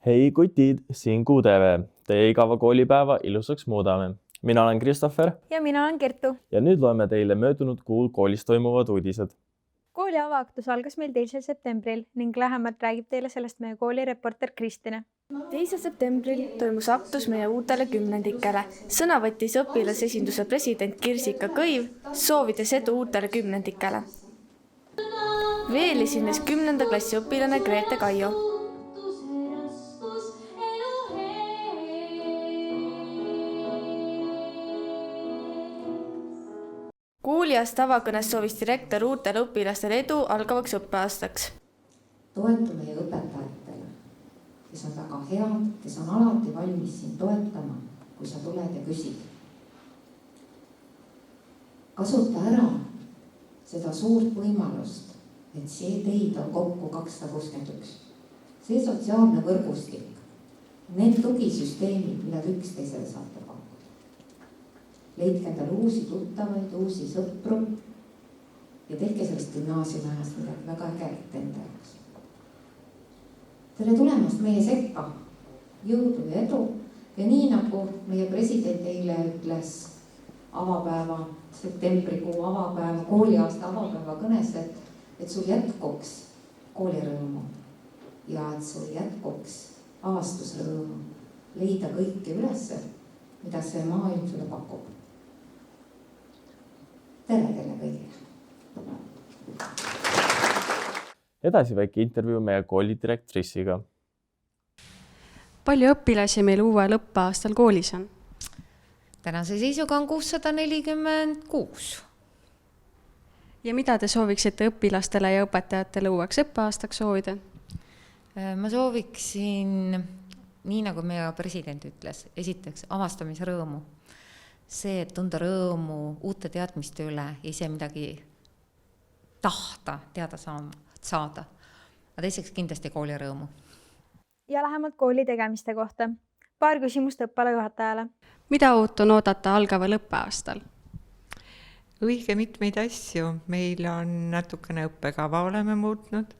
Hei kutid, siin QTV. Teie igava koolipäeva ilusaks muudame. Mina olen Kristoffer ja mina olen Kertu. ja nüüd loeme teile möödunud kuul koolis toimuvad uudised. Kooli avaaktus algas meil 2. septembril ning lähemalt räägib teile sellest meie kooli reporter Kristine. 2. septembril toimus aktus meie uutele kümnendikele. Sõna võttis õpilasesinduse president Kirsika Kõiv, soovides edu uutele kümnendikele. Veel esines 10. klassi õpilane Grete Kaio. Kooliast avakõnes soovis direktor uutele õpilastele edu algavaks õppeaastaks. Toetu meie õpetajatele, kes on väga head, kes on alati valmis sind toetama, kui sa tuled ja küsid. Kasuta ära seda suurt võimalust, et see teid on kokku 261. See sotsiaalne võrgustik, need tugisüsteemid, mida üksteisele saate pakkuda. Leidke endale uusi tuttavaid, uusi sõpru ja tehke sellest gümnaasiumiajast midagi väga ägedat enda jaoks. Tere tulemast meie sekka, jõudu ja edu ja nii nagu meie president eile ütles avapäeva, septembrikuu avapäeva, kooliaasta avapäeva kõnes, et sul jätkuks koolirõõmu ja et sul jätkuks avastusrõõmu leida kõike ülesse, mida see maailm sulle pakub. Tere teile kõigile! Edasi väike intervjuu meie kooli direktrissiga. Palju õpilasi meil uuel õppeaastal koolis on? Tänase seisuga on 646. Ja mida te sooviksite õpilastele ja õpetajatele uueks õppeaastaks soovida? Ma sooviksin, nii nagu meie president ütles, esiteks avastamisrõõmu. See, et tunda rõõmu uute teadmiste üle ja ise midagi tahta teada saada. Aga teiseks kindlasti koolirõõmu. Ja lähemalt kooli tegemiste kohta. Paar küsimust õppealajuhatajale. Mida uut on oodata algaval õppeaastal? Õige mitmeid asju. Meil on natukene õppekava oleme muutnud,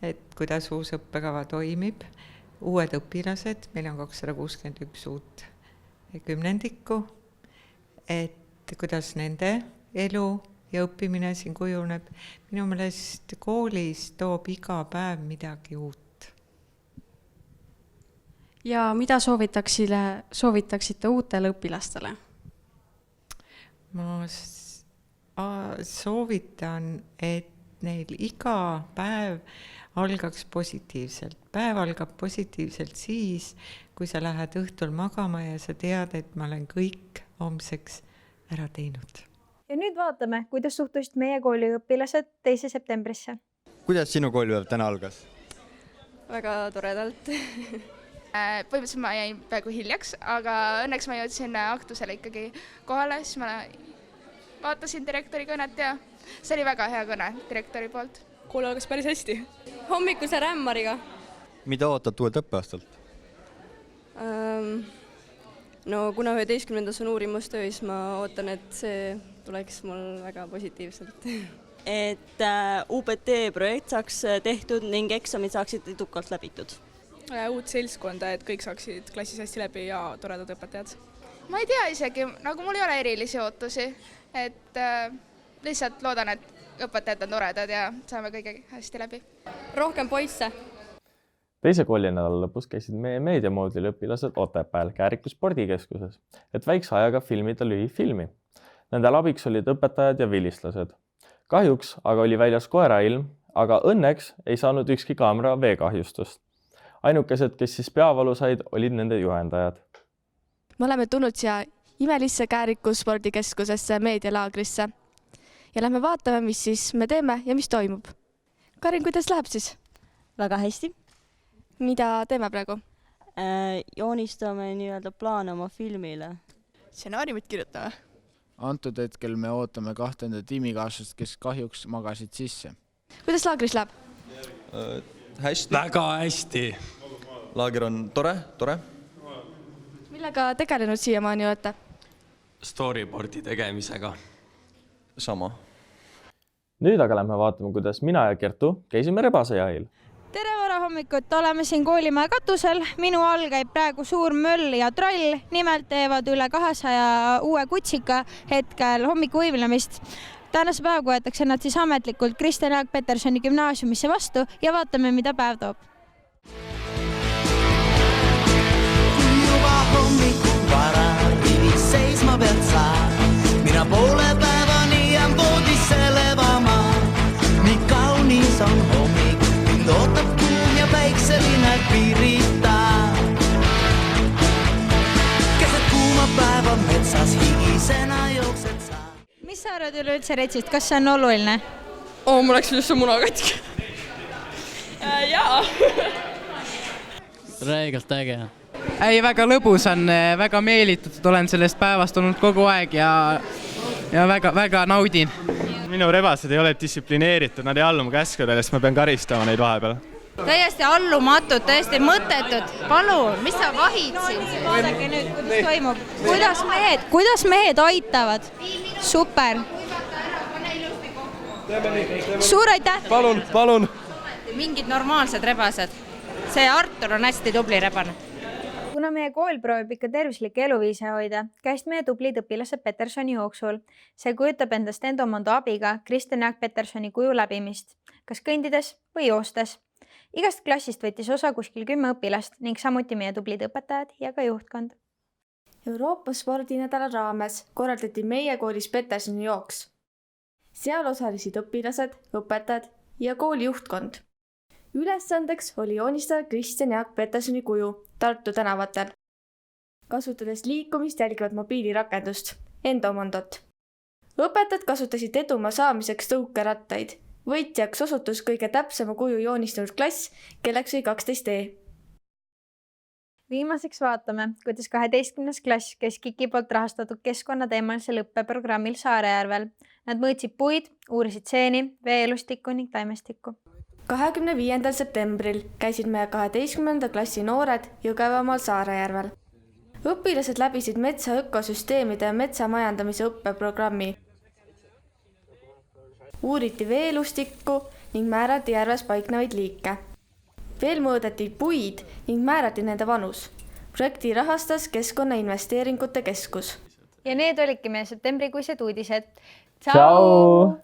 et kuidas uus õppekava toimib. Uued õpilased, meil on 261 uut kümnendikku, et kuidas nende elu ja õppimine siin kujuneb. Minu meelest koolis toob iga päev midagi uut. Ja mida soovitaksite uutele õpilastele? Ma soovitan, et neil iga päev algaks positiivselt. Päev algab positiivselt siis, kui sa lähed õhtul magama ja sa tead, et ma olen kõik homseks ära teinud. Ja nüüd vaatame, kuidas suhtusid meie kooli õpilased 2. septembrisse. Kuidas sinu koolipäev täna algas? Väga toredalt. Põhimõtteliselt ma jäin peaaegu hiljaks, aga õnneks ma jõudsin aktusele ikkagi kohale, siis ma vaatasin direktori kõnet ja see oli väga hea kõne direktori poolt. Kool algas päris hästi. Hommikuse rämmariga. Mida ootad uuelt õppeaastalt? No kuna 11. on uurimustöö, siis ma ootan, et see tuleks mul väga positiivselt. Et UPT projekt saaks tehtud ning eksamid saaksid edukalt läbitud. Uut seltskonda, et kõik saaksid klassis hästi läbi ja toredad õpetajad. Ma ei tea isegi, nagu mul ei ole erilisi ootusi, et lihtsalt loodan, et õpetajad on toredad ja saame kõige hästi läbi. Rohkem poisse! Teise koolinädala lõpus käisid meie meediamooduli õpilased Otepääl Kääriku spordikeskuses, et väikse ajaga filmida lühifilmi. Nendel abiks olid õpetajad ja vilistlased. Kahjuks aga oli väljas koerailm, aga õnneks ei saanud ükski kaamera veekahjustust. Ainukesed, kes siis peavalu said, olid nende juhendajad. Me oleme tulnud siia imelisse Kääriku spordikeskusesse meedialaagrisse ja lähme vaatame, mis siis me teeme ja mis toimub. Karin, kuidas läheb siis? Väga hästi. Mida teeme praegu? Joonistame nii-öelda plaane oma filmile. Stsenaariumit kirjutame. Antud hetkel me ootame 2. tiimikaaslast, kes kahjuks magasid sisse. Kuidas laagris läheb? Hästi. Väga hästi. Laager on tore. Millega tegelenud siiamaani olete? Storyboardi tegemisega. Sama. Nüüd aga lähme vaatama, kuidas mina ja Kertu käisime rebasejahil. Tere, Vara hommikut, oleme siin koolimaja katusel. Minu all käib praegu suur möll ja troll. Nimelt teevad üle 200 uue kutsika hetkel hommikuvõimlemist. Tänase päev võetakse nad siis ametlikult Kristjan Jaak Petersoni gümnaasiumisse vastu ja vaatame, mida päev toob. Juba hommikul vara rivis seisma pead sa. Mina poole päevani jään voodisse levama. Nii kaunis on hommik, mind ootab kuum ja päikseline piirita. Keset kuuma päeva metsas higisena jooksed sa. Mis sa arvad üleüldse retsist, kas see on oluline? Mul läks üldse muna katki. Jaa. Räigelt äge. Ei, väga lõbus on, väga meelitatud, olen sellest päevast olnud kogu aeg ja väga naudin. Minu rebased ei ole distsiplineeritud, nad ei allu mu käskudele, sest ma pean karistama neid vahepeal. Täiesti allumatud, täiesti mõttetud. Palun, mis sa vahid siin? Vaadake nüüd, kuidas toimub. Kuidas mehed aitavad? Super. Suur aitäh! Palun! Mingid normaalsed rebased. See Artur on hästi tubli rebane. Kuna meie kool proovib ikka tervislikke eluviise hoida, käisid meie tublid õpilased Petersoni jooksul. See kujutab endast Endomondo abiga Kristjan Jaak Petersoni kuju läbimist, kas kõndides või joostes. Igast klassist võttis osa kuskil 10 õpilast ning samuti meie tublid õpetajad ja ka juhtkond. Euroopa spordinädala raames korraldati meie koolis Petersoni jooks. Seal osalesid õpilased, õpetajad ja kooli juhtkond. Ülesandeks oli joonistada Kristjan Jaak Petersoni kuju Tartu tänavatel, kasutades liikumist jälgivat mobiilirakendust, Endomondot. Õpetajad kasutasid edumaa saamiseks tõukerattaid. Võitjaks osutus kõige täpsema kuju joonistanud klass, kelleks oli 12E. Viimaseks vaatame, kuidas 12. klass käis KIK-i poolt rahastatud keskkonnateemalisel õppeprogrammil Saarejärvel. Nad mõõtsid puid, uurisid seeni, veeelustikku ning taimestikku. 25. septembril käisid meie 12. klassi noored Jõgevamaal Saarejärvel. Õpilased läbisid metsa ökosüsteemide ja metsamajandamise õppeprogrammi. Uuriti veelustikku ning määrati järves paiknevaid liike. Veel mõõdeti puid ning määrati nende vanus. Projekti rahastas Keskkonnainvesteeringute Keskus. Ja need olidki meie septembrikuised uudised. Tšau!